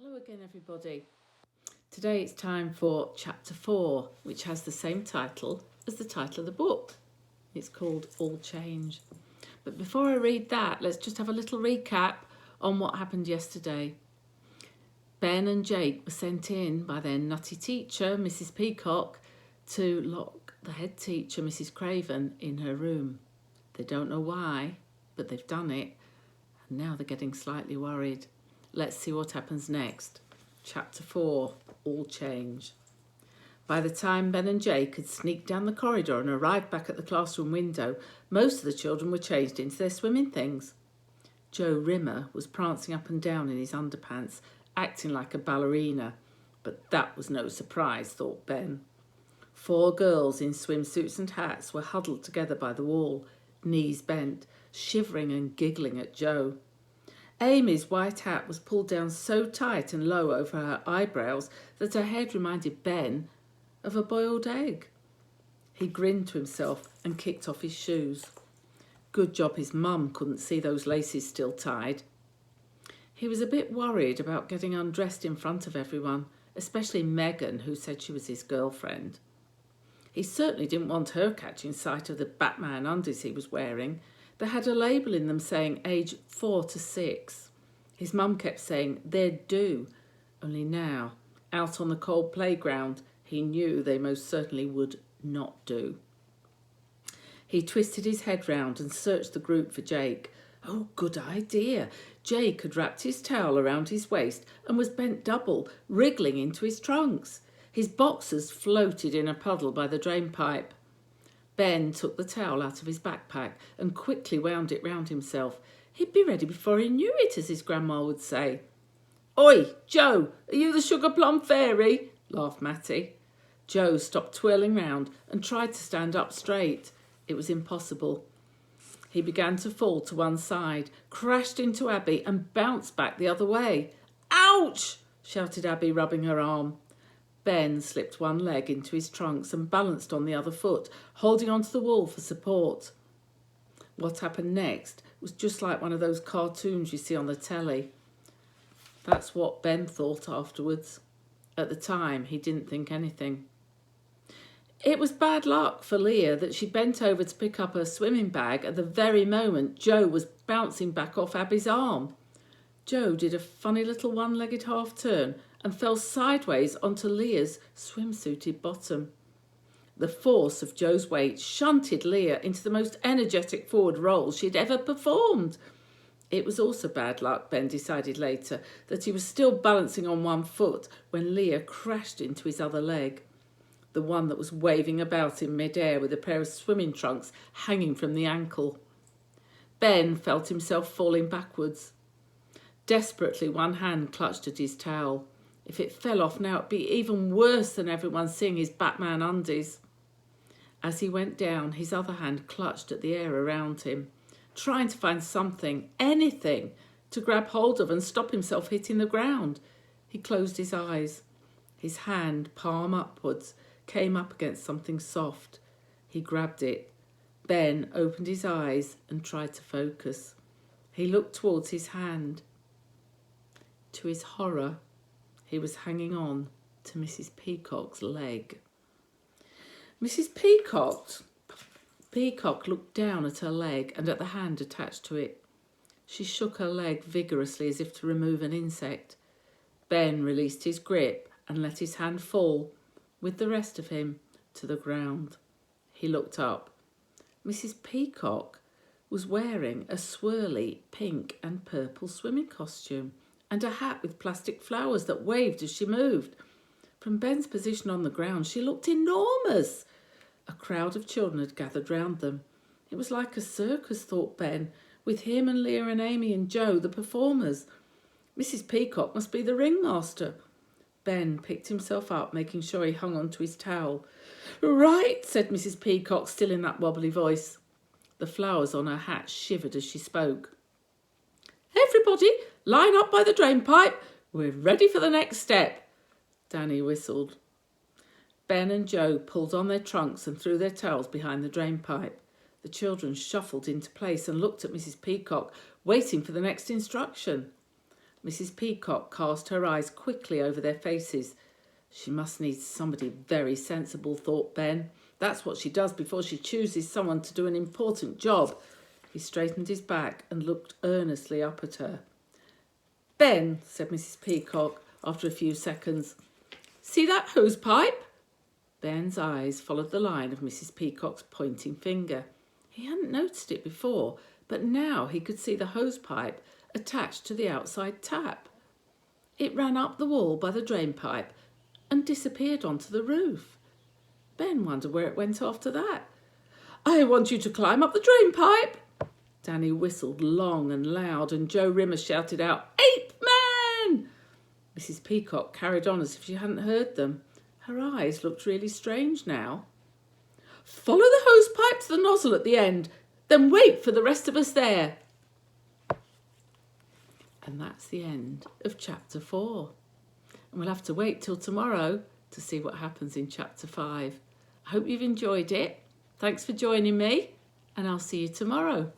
Hello again, everybody. Today it's time for Chapter 4, which has the same title as the title of the book. It's called All Change. But before I read that, let's just have a little recap on what happened yesterday. Ben and Jake were sent in by their nutty teacher, Mrs. Peacock, to lock the head teacher, Mrs. Craven, in her room. They don't know why, but they've done it, and now they're getting slightly worried. Let's see what happens next. Chapter 4, All Change. By the time Ben and Jake had sneaked down the corridor and arrived back at the classroom window, most of the children were changed into their swimming things. Joe Rimmer was prancing up and down in his underpants, acting like a ballerina. But that was no surprise, thought Ben. 4 girls in swimsuits and hats were huddled together by the wall, knees bent, shivering and giggling at Joe. Amy's white hat was pulled down so tight and low over her eyebrows that her head reminded Ben of a boiled egg. He grinned to himself and kicked off his shoes. Good job his mum couldn't see those laces still tied. He was a bit worried about getting undressed in front of everyone, especially Megan, who said she was his girlfriend. He certainly didn't want her catching sight of the Batman undies he was wearing. They had a label in them saying age 4 to 6. His mum kept saying they'd do, only now, out on the cold playground, he knew they most certainly would not do. He twisted his head round and searched the group for Jake. Oh, good idea. Jake had wrapped his towel around his waist and was bent double, wriggling into his trunks. His boxers floated in a puddle by the drain pipe. Ben took the towel out of his backpack and quickly wound it round himself. He'd be ready before he knew it, as his grandma would say. Oi, Joe, are you the sugar plum fairy? Laughed Matty. Joe stopped twirling round and tried to stand up straight. It was impossible. He began to fall to one side, crashed into Abby and bounced back the other way. Ouch! Shouted Abby, rubbing her arm. Ben slipped one leg into his trunks and balanced on the other foot, holding onto the wall for support. What happened next was just like one of those cartoons you see on the telly. That's what Ben thought afterwards. At the time, he didn't think anything. It was bad luck for Leah that she bent over to pick up her swimming bag at the very moment Joe was bouncing back off Abby's arm. Joe did a funny little one-legged half-turn and fell sideways onto Leah's swimsuited bottom. The force of Joe's weight shunted Leah into the most energetic forward roll she'd ever performed. It was also bad luck, Ben decided later, that he was still balancing on one foot when Leah crashed into his other leg, the one that was waving about in mid-air with a pair of swimming trunks hanging from the ankle. Ben felt himself falling backwards. Desperately, one hand clutched at his towel. If it fell off now, it'd be even worse than everyone seeing his Batman undies. As he went down, his other hand clutched at the air around him, trying to find something, anything, to grab hold of and stop himself hitting the ground. He closed his eyes. His hand, palm upwards, came up against something soft. He grabbed it. Ben opened his eyes and tried to focus. He looked towards his hand. To his horror, he was hanging on to Mrs. Peacock's leg. Mrs. Peacock looked down at her leg and at the hand attached to it. She shook her leg vigorously as if to remove an insect. Ben released his grip and let his hand fall, with the rest of him, to the ground. He looked up. Mrs. Peacock was wearing a swirly pink and purple swimming costume and a hat with plastic flowers that waved as she moved. From Ben's position on the ground, she looked enormous. A crowd of children had gathered round them. It was like a circus, thought Ben, with him and Leah and Amy and Joe, the performers. Mrs. Peacock must be the ringmaster. Ben picked himself up, making sure he hung on to his towel. Right, said Mrs. Peacock, still in that wobbly voice. The flowers on her hat shivered as she spoke. Everybody, line up by the drain pipe. We're ready for the next step. Danny whistled. Ben and Joe pulled on their trunks and threw their towels behind the drain pipe. The children shuffled into place and looked at Mrs. Peacock, waiting for the next instruction. Mrs. Peacock cast her eyes quickly over their faces. She must need somebody very sensible, thought Ben. That's what she does before she chooses someone to do an important job. He straightened his back and looked earnestly up at her. Ben, said Mrs. Peacock after a few seconds, see that hose pipe? Ben's eyes followed the line of Mrs. Peacock's pointing finger. He hadn't noticed it before, but now he could see the hose pipe attached to the outside tap. It ran up the wall by the drain pipe and disappeared onto the roof. Ben wondered where it went after that. I want you to climb up the drain pipe. Danny whistled long and loud, and Joe Rimmer shouted out, Ape Man! Mrs. Peacock carried on as if she hadn't heard them. Her eyes looked really strange now. Follow the hose pipe to the nozzle at the end, then wait for the rest of us there. And that's the end of chapter 4. And we'll have to wait till tomorrow to see what happens in chapter 5. I hope you've enjoyed it. Thanks for joining me, and I'll see you tomorrow.